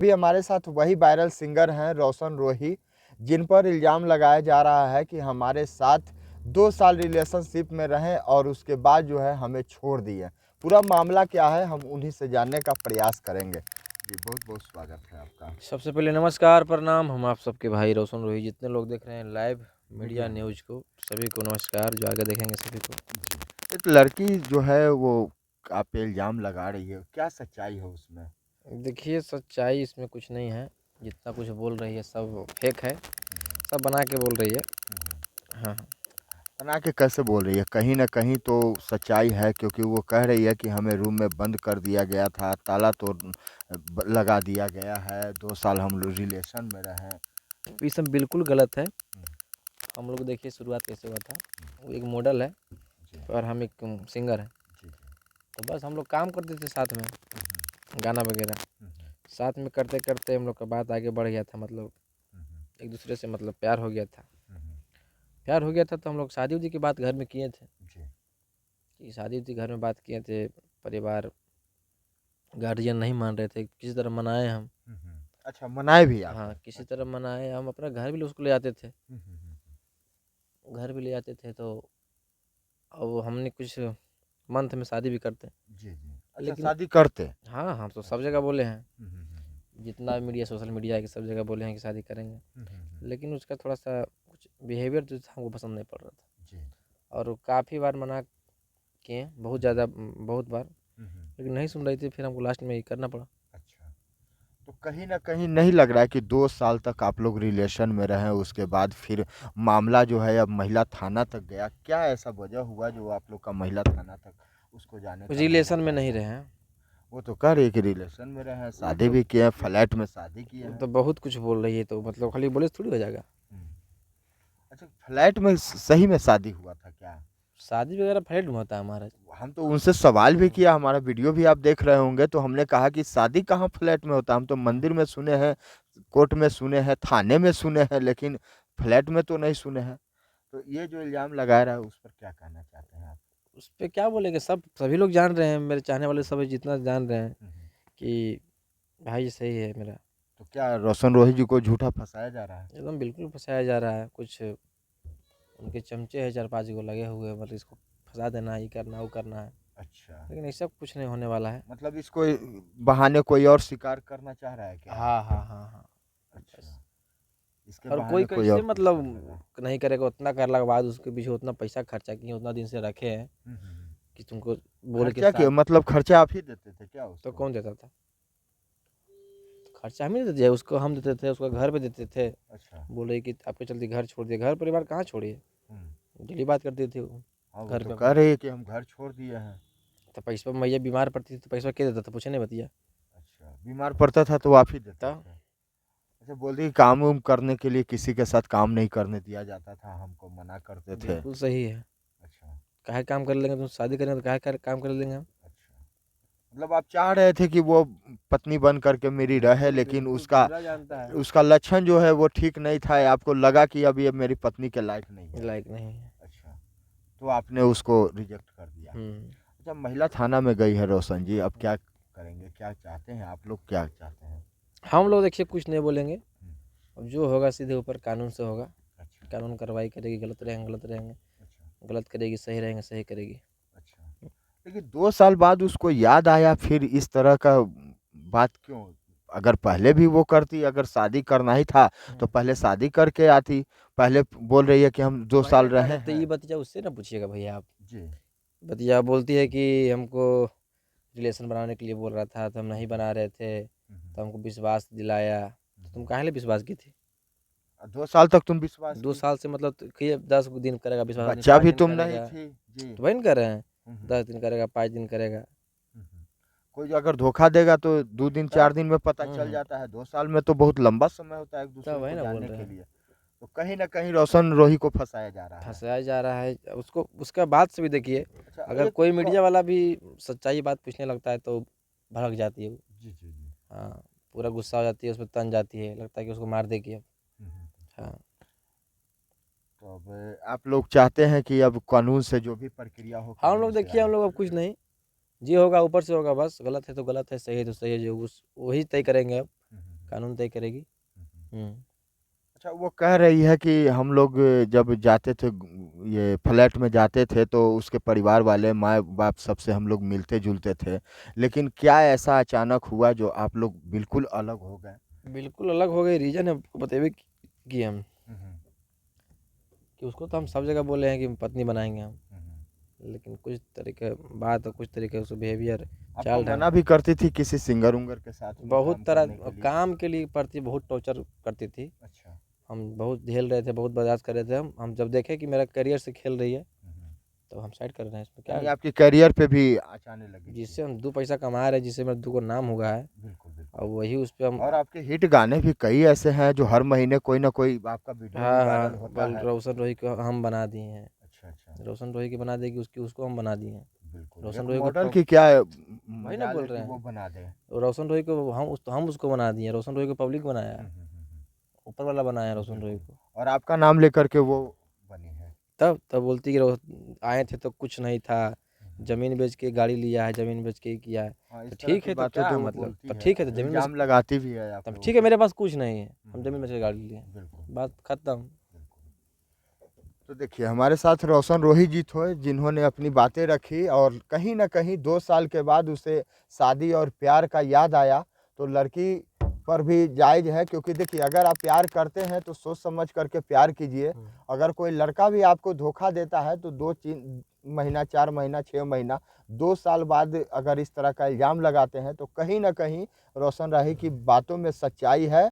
अभी हमारे साथ वही वायरल सिंगर हैं रोशन रोही, जिन पर इल्ज़ाम लगाया जा रहा है कि हमारे साथ 2 साल रिलेशनशिप में रहें और उसके बाद जो है हमें छोड़ दिए। पूरा मामला क्या है हम उन्हीं से जानने का प्रयास करेंगे। जी, बहुत-बहुत स्वागत है आपका। सबसे पहले नमस्कार, प्रणाम। हम आप सबके भाई रोशन रोही, जितने लोग देख रहे हैं लाइव मीडिया जी। न्यूज़ को, सभी को नमस्कार, जो आगे देखेंगे सभी को। एक लड़की जो है वो आप पे इल्ज़ाम लगा रही है, क्या सच्चाई है उसमें? देखिए, सच्चाई इसमें कुछ नहीं है, जितना कुछ बोल रही है सब फेक है, सब बना के बोल रही है। हाँ, हाँ। बना के कैसे बोल रही है? कहीं न कहीं तो सच्चाई है, क्योंकि वो कह रही है कि हमें रूम में बंद कर दिया गया था, ताला तोड़ लगा दिया गया है, 2 साल हम लोग रिलेशन में रहे। तो ये सब बिल्कुल गलत है। हम लोग देखिए शुरुआत कैसे हुआ था। वो एक मॉडल है जी, और हम एक सिंगर हैं। जी, जी। तो बस हम लोग काम करते थे साथ में, गाना वगैरह। साथ में करते-करते हम लोग का बात आगे बढ़ गया था, मतलब एक दूसरे से मतलब प्यार हो गया था। प्यार हो गया था तो हम लोग शादी-उदी की बात घर में किए थे जी। कि शादी-उदी घर में बात किए थे। परिवार गार्जियन नहीं मान रहे थे, किसी तरह मनाए हम। अच्छा, मनाए भी हाँ, आपने? किसी तरह अच्छा। मनाए हम, अपना घर भी उसको ले जाते थे। हुँ, हुँ, हुँ, हुँ। घर भी ले जाते थे तो अब हमने कुछ मंथ में शादी भी करते। जी, जी। अच्छा, लेकिन शादी करते? हाँ, हम तो सब अच्छा। जगह बोले हैं, हुँ, हुँ, हुँ, हुँ। जितना मीडिया सोशल मीडिया है कि सब जगह बोले हैं कि शादी करेंगे। हुँ, हुँ, हुँ। लेकिन उसका थोड़ा-सा कुछ बिहेवियर जो था हमको पसंद नहीं पड़ रहा था जी। और वो काफ़ी बार मना किए, बहुत ज़्यादा बहुत बार, हुँ, हुँ। लेकिन नहीं सुन रही थी, फिर हमको लास्ट में ये करना पड़ा। अच्छा। तो कहीं न कहीं नहीं लग रहा है कि 2 साल तक आप लोग रिलेशन में रहे, उसके बाद फिर मामला जो है अब महिला थाना तक गया। क्या ऐसा वजह हुआ जो आप लोग का महिला थाना तक उसको जाने का नौबत रिलेशन में आ नहीं गया? रहे हैं, वो तो कह रही है कि रिलेशन में रहे हैं, वो शादी तो भी किए हैं, फ्लैट में शादी किए वो हैं। तो बहुत कुछ बोल रही है, तो मतलब खाली बोले से थोड़ी हो जाएगा। हुँ। अच्छा, फ्लैट में सही में शादी हुआ था क्या? शादी वगैरह फ्लैट में होता है हमारा। हम तो उनसे सवाल भी किया, हमारा वीडियो भी आप देख रहे होंगे, तो हमने कहा कि शादी कहाँ फ्लैट में होता है? हम तो मंदिर में सुने हैं, कोर्ट में सुने हैं, थाने में सुने हैं, लेकिन फ्लैट में तो नहीं सुने हैं। तो ये जो इल्ज़ाम लगा रहा है, उस पर क्या कहना चाहते हैं आप? उस पे क्या बोलेंगे, सब सभी लोग जान रहे हैं, मेरे चाहने वाले सभी जितना जान रहे हैं हुँ, हुँ। कि भाई ये सही है मेरा। तो क्या रोशन रोही जी को झूठा फँसाया जा रहा है? एकदम बिल्कुल फँसाया जा रहा है, कुछ उनके चमचे हैं 4-5 गो लगे हुए, मतलब इसको फँसा देना, ये करना, वो करना है। अच्छा, लेकिन ऐसा कुछ नहीं होने वाला है। मतलब इसको बहाने कोई और शिकार करना चाह रहा है क्या? हाँ, हाँ, हाँ, हाँ। बस। अच्छा, इसके और कोई बहाने कोई कैसे और कुछ मतलब कर लेगा। नहीं करेगा, उतना करने के बाद उसके पीछे उतना पैसा खर्चा किए, उतना दिन से रखे हैं हुँ, हुँ, हुँ। कि तुमको बोले के खर्चा साथ। क्यों, मतलब खर्चा आप ही देते थे क्या तो उसको? कौन देता था? खर्चा हम ही देते थे, उसको हम देते थे, उसको घर पे देते थे। अच्छा। बोले कि आपके चलते घर छोड़ दिए, घर परिवार कहाँ छोड़िए, हुँ। डेली बात करती थी वो हाँ, वो घर तो पे कह अपने। रही है कि हम घर छोड़ दिए हैं। तो पैसा मैया बीमार पड़ती थी तो पैसा क्या देता था, पूछे नहीं बतिया। अच्छा, बीमार पड़ता था तो आप ही देते तो थे। अच्छा, बोल रही है काम-वाम करने के लिए किसी के साथ काम नहीं करने दिया जाता था, हमको मना करते थे। बिल्कुल सही है। अच्छा, काहे काम कर लेंगे, तुम शादी करेंगे तो काहे काम कर लेंगे हम। अच्छा। मतलब आप चाह रहे थे कि वो पत्नी बन कर के मेरी रहे, बिल्कुल लेकिन बिल्कुल उसका पूरा जानता है। उसका लक्षण जो है वो ठीक नहीं था, आपको लगा कि अब ये मेरी पत्नी के लायक नहीं है। लायक नहीं है। अच्छा, तो आपने उसको रिजेक्ट कर दिया। हम्म। अच्छा, महिला थाना में गई है रोशन जी, अब क्या करेंगे? क्या चाहते हैं आप लोग, क्या चाहते हैं? हम लोग देखिए कुछ नहीं बोलेंगे, हुँ, अब जो होगा सीधे ऊपर कानून से होगा। अच्छा, कानून कार्रवाई करेगी, गलत रहेंगे गलत रहेंगे, अच्छा, गलत करेगी सही रहेंगे सही करेगी। अच्छा। लेकिन 2 साल बाद उसको याद आया फिर इस तरह का बात क्यों? अगर पहले भी वो करती, अगर शादी करना ही था, तो पहले शादी करके आती। पहले बोल रही है कि हम 2 वही साल ना कह रहे रहे, तो ये हैं। बतिया उससे ना पूछिएगा भैया आप। जी। बतिया बोलती है कि हमको रिलेशन बनाने के लिए बोल रहा था तो हम नहीं बना रहे थे, हुँ, हुँ, तो हमको विश्वास दिलाया, हुँ, तो तुम हुँ। काहे लिए विश्वास की थी? 2 साल तक तुम विश्वास 2 की। साल से मतलब तो कि 10 दिन करेगा विश्वास आदमी, बच्चा 5 भी दिन तुम नहीं करेगा। थी। जी। तो वही ना कह रहे हैं, हुँ, हुँ, 10 दिन करेगा, 5 दिन करेगा। हुँ, हुँ। कोई जो अगर धोखा देगा तो 2 दिन, तब 4 दिन में पता चल हुँ, जाता है। 2 साल में तो बहुत लंबा समय होता है तब एक-दूसरे वही को ना बोल जानने रहे के हैं। लिए। तो कहीं न कहीं रोशन रोही को फँसाया जा रहा है। फँसाया जा रहा है, उसको उसका बात से भी देखिए, अच्छा, अगर एक कोई क मीडिया वाला भी सच्चाई बात पूछने लगता है तो भड़क जाती है वो। जी, जी, जी। हाँ, पूरा गुस्सा हो जाती है, उसपे तन जाती है, लगता है कि उसको मार देगी अब। हुँ, हुँ। हाँ, तो अब आप लोग चाहते हैं कि अब कानून से जो भी प्रक्रिया हो हम कानून लोग से देखिए, हम आगे। लोग अब कुछ नहीं, जो होगा ऊपर से होगा बस, गलत है तो गलत है, सही है तो सही है, जो उस वही तय करेंगे अब। हुँ, हुँ। कानून तय करेगी। अच्छा, वो कह रही है कि हम लोग जब जाते थे ये फ्लैट में जाते थे तो उसके परिवार वाले माँ बाप सबसे हम लोग मिलते जुलते थे, लेकिन क्या ऐसा अचानक हुआ जो आप लोग बिल्कुल अलग हो गए? बिल्कुल अलग हो गई, रीज़न है आपको बतेबे किए हम कि उसको तो हम सब जगह बोले हैं कि पत्नी बनाएंगे हम, लेकिन कुछ तरीके बात और कुछ तरीके उसका बिहेवियर आपको चाल ढंग मना भी करती थी किसी सिंगर उंगर के साथ में बहुत काम तरह करने के लिए? काम के लिए प्रति बहुत टॉर्चर करती थी। अच्छा। हम बहुत झेल रहे थे, बहुत बर्दाश्त कर रहे थे। हम जब देखे कि मेरा करियर से खेल रही है तो हम साइड कर रहे हैं, इसमें क्या यानी आपके करियर पे भी आँच आने लगी थी? जिससे हम 2 पैसा कमा रहे हैं, जिससे मेरा 2 को नाम हुआ है, बिल्कुल, बिल्कुल। और वही उस पे हम और आपके हिट गाने भी कई ऐसे हैं जो हर महीने कोई ना कोई आपका वीडियो भी हाँ, वायरल हाँ, होता बल है। रोशन रोही को हम बना दिए हैं। अच्छा, अच्छा। रोशन रोही की बना देगी, उसकी उसको हम बना दिए हैं। बिल्कुल, रोशन एक रोही को मॉडल प की क्या वही ना मजाल बोल है रहे कि वो हैं, बना दें। रोशन रोही को हम उसको बना दिए हैं। रोशन रोही को पब्लिक बनाया है, ऊपर वाला बनाया है रोशन रोही बिल्कुल। को। और आपका नाम लेकर के वो बनी है। तब बोलती कि आए थे तो कुछ नहीं था, ज़मीन बेच के गाड़ी लिया है, ज़मीन बेच के किया है। हाँ, तो इस तरह ठीक की है, तो बातें क्या तो वो मतलब, बोलती तो है ठीक है, तो और ज़मीन बेच इल्ज़ाम लगाती भी है आप तब लोगों ठीक है, पे। मेरे पास कुछ नहीं है, हम ज़मीन बेच के गाड़ी लिए, बिल्कुल, बात खत्म। बिल्कुल। तो देखिए हमारे साथ रोशन रोही जी थे जिन्होंने अपनी बातें रखी और कहीं न कहीं 2 साल के बाद उसे शादी और प्यार का याद आया, तो लड़की पर भी जायज़ है, क्योंकि देखिए अगर आप प्यार करते हैं तो सोच समझ करके प्यार कीजिए। अगर कोई लड़का भी आपको धोखा देता है तो 2-3 महीना, 4 महीना, 6 महीना, 2 साल बाद अगर इस तरह का इल्ज़ाम लगाते हैं तो कहीं न कहीं रोशन राही की बातों में सच्चाई है।